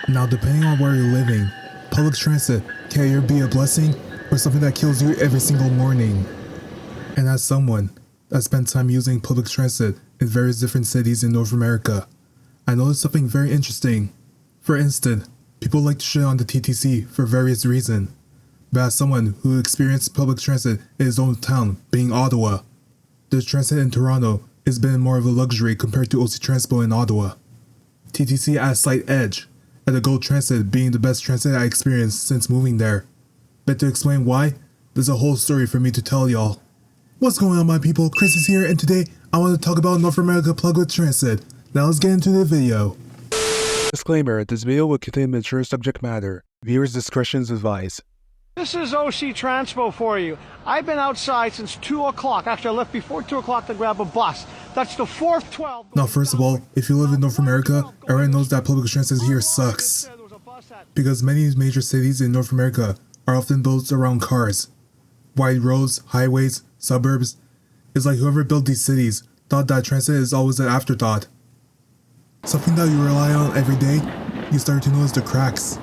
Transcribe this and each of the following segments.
Now, depending on where you're living, public transit can either be a blessing or something that kills you every single morning. And as someone that spent time using public transit in various different cities in North America, I noticed something very interesting. For instance, people like to shit on the TTC for various reasons. But as someone who experienced public transit in his own town, being Ottawa, the transit in Toronto has been more of a luxury compared to OC Transpo in Ottawa. TTC had a slight edge, and the GO Transit being the best transit I experienced since moving there. But to explain why, there's a whole story for me to tell y'all. What's going on, my people? Chris is here, and today I want to talk about North America plug with transit. Now let's get into the video. Disclaimer, this video will contain mature subject matter. Viewers' discretion is advised. This is OC Transpo for you. I've been outside since 2 o'clock. Actually, I left before 2 o'clock to grab a bus. That's the 4th 12. Now, first of all, if you live in North America, everyone knows that public transit here sucks. Because many major cities in North America are often built around cars. Wide roads, highways, suburbs. It's like whoever built these cities thought that transit is always an afterthought. Something that you rely on every day, you start to notice the cracks.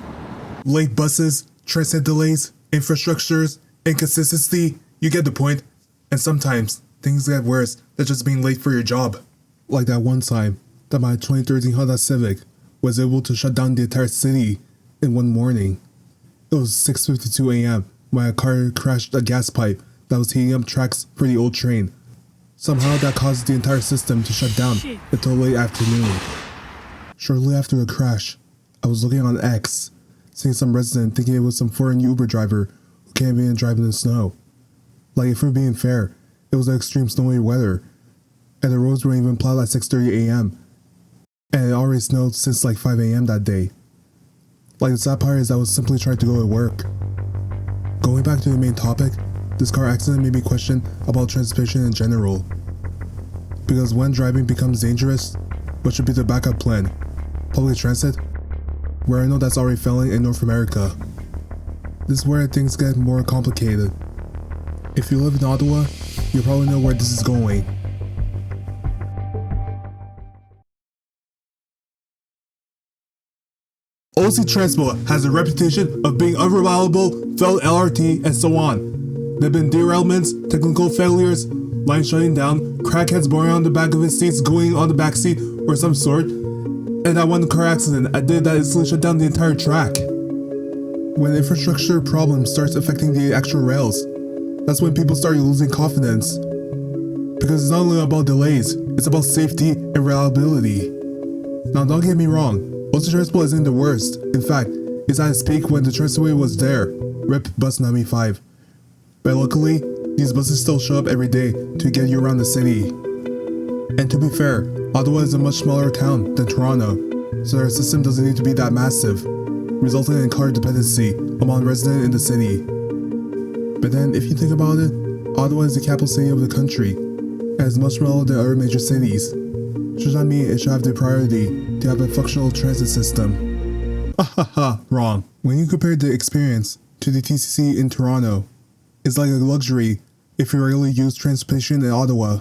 Late buses, transit delays, infrastructures, inconsistency, you get the point. And sometimes, things get worse than just being late for your job. Like that one time that my 2013 Honda Civic was able to shut down the entire city in one morning. It was 6:52 a.m. when a car crashed a gas pipe that was heating up tracks for the old train. Somehow that caused the entire system to shut down until late afternoon. Shortly after the crash, I was looking on X, seeing some resident thinking it was some foreign Uber driver who can't even drive in the snow. Like, if we're being fair, it was extreme snowy weather, and the roads weren't even plowed at 6:30 a.m. And it already snowed since like 5 a.m. that day. Like, the sad part is I was simply trying to go to work. Going back to the main topic, this car accident made me question about transportation in general. Because when driving becomes dangerous, what should be the backup plan? Public transit? Where I know that's already failing in North America. This is where things get more complicated. If you live in Ottawa, you probably know where this is going. OC Transpo has a reputation of being unreliable, failed LRT, and so on. There have been derailments, technical failures, lines shutting down, crackheads boring on the back of his seats going on the back seat or some sort, and that one car accident I did that instantly shut down the entire track. When infrastructure problems starts affecting the actual rails, that's when people start losing confidence. Because it's not only about delays, it's about safety and reliability. Now, don't get me wrong, OC Transpo isn't the worst. In fact, it's at its peak when the Transway was there, RIP Bus 95. But luckily, these buses still show up every day to get you around the city. And to be fair, Ottawa is a much smaller town than Toronto, so their system doesn't need to be that massive, resulting in car dependency among residents in the city. But then, if you think about it, Ottawa is the capital city of the country, and is much smaller than other major cities. Should that mean it should have the priority to have a functional transit system? Hahaha, wrong. When you compare the experience to the TTC in Toronto, it's like a luxury if you regularly use transportation in Ottawa.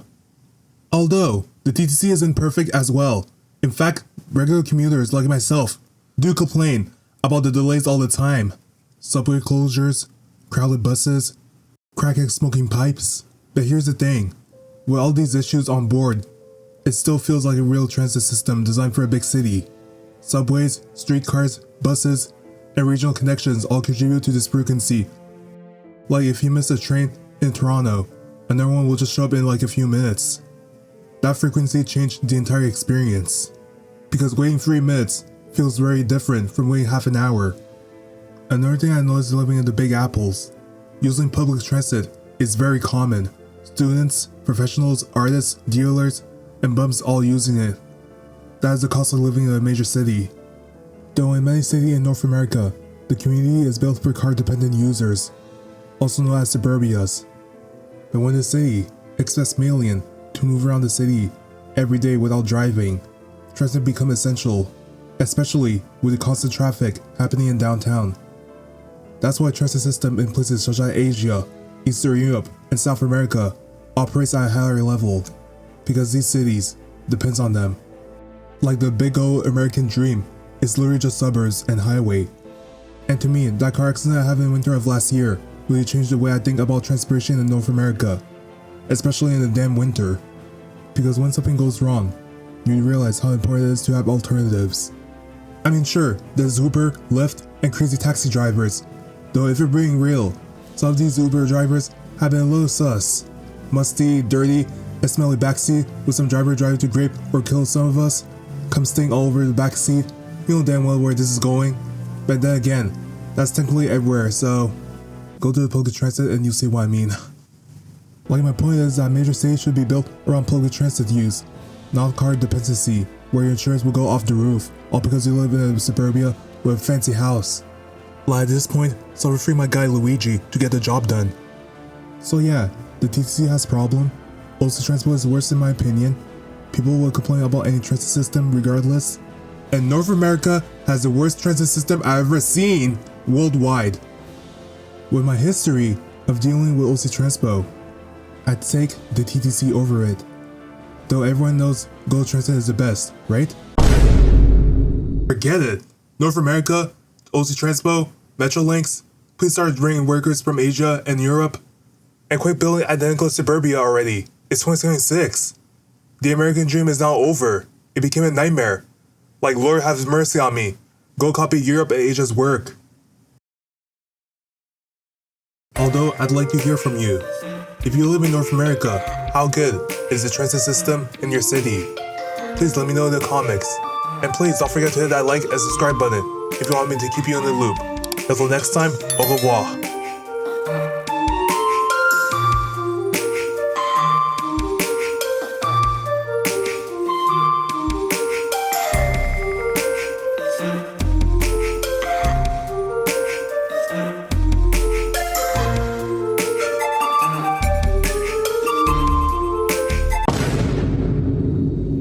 Although, the TTC isn't perfect as well. In fact, regular commuters like myself do complain about the delays all the time. Subway closures, crowded buses, crackhead smoking pipes. But here's the thing, with all these issues on board, it still feels like a real transit system designed for a big city. Subways, streetcars, buses, and regional connections all contribute to this frequency. Like, if you miss a train in Toronto, another one will just show up in like a few minutes. That frequency changed the entire experience. Because waiting 3 minutes feels very different from waiting half an hour. Another thing I noticed living in the Big Apples, using public transit is very common. Students, professionals, artists, dealers, and bums all using it. That is the cost of living in a major city. Though in many cities in North America, the community is built for car-dependent users, also known as suburbias. But when the city expects millions to move around the city every day without driving, transit becomes essential, especially with the constant traffic happening in downtown. That's why transit system in places such as Asia, Eastern Europe, and South America operates at a higher level, because these cities depends on them. Like the big old American dream it's literally just suburbs and highway. And to me, that car accident I had in winter of last year really changed the way I think about transportation in North America, especially in the damn winter. Because when something goes wrong, you realize how important it is to have alternatives. I mean, sure, there's Uber, Lyft, and crazy taxi drivers. Though if you're being real, some of these Uber drivers have been a little sus. Musty, dirty, and smelly backseat with some driver driving to grape or kill some of us. Come sting all over the backseat. You know damn well where this is going. But then again, that's technically everywhere, so go to the public transit and you'll see what I mean. Like, my point is that major cities should be built around public transit use, not car dependency, where your insurance will go off the roof, all because you live in a suburbia with a fancy house. Like, at this point, so I'll free my guy Luigi to get the job done. So yeah, the TTC has a problem. OC Transpo is worse in my opinion. People will complain about any transit system regardless. And North America has the worst transit system I've ever seen worldwide. With my history of dealing with OC Transpo, I'd take the TTC over it. Though everyone knows GO Transit is the best, right? Forget it! North America, OC Transpo, Metrolinx, please start bringing workers from Asia and Europe. And quit building identical suburbia already. It's 2026. The American dream is now over. It became a nightmare. Like, Lord have mercy on me. Go copy Europe and Asia's work. Although, I'd like to hear from you. If you live in North America, how good is the transit system in your city? Please let me know in the comments. And please don't forget to hit that like and subscribe button if you want me to keep you in the loop. Until next time, au revoir.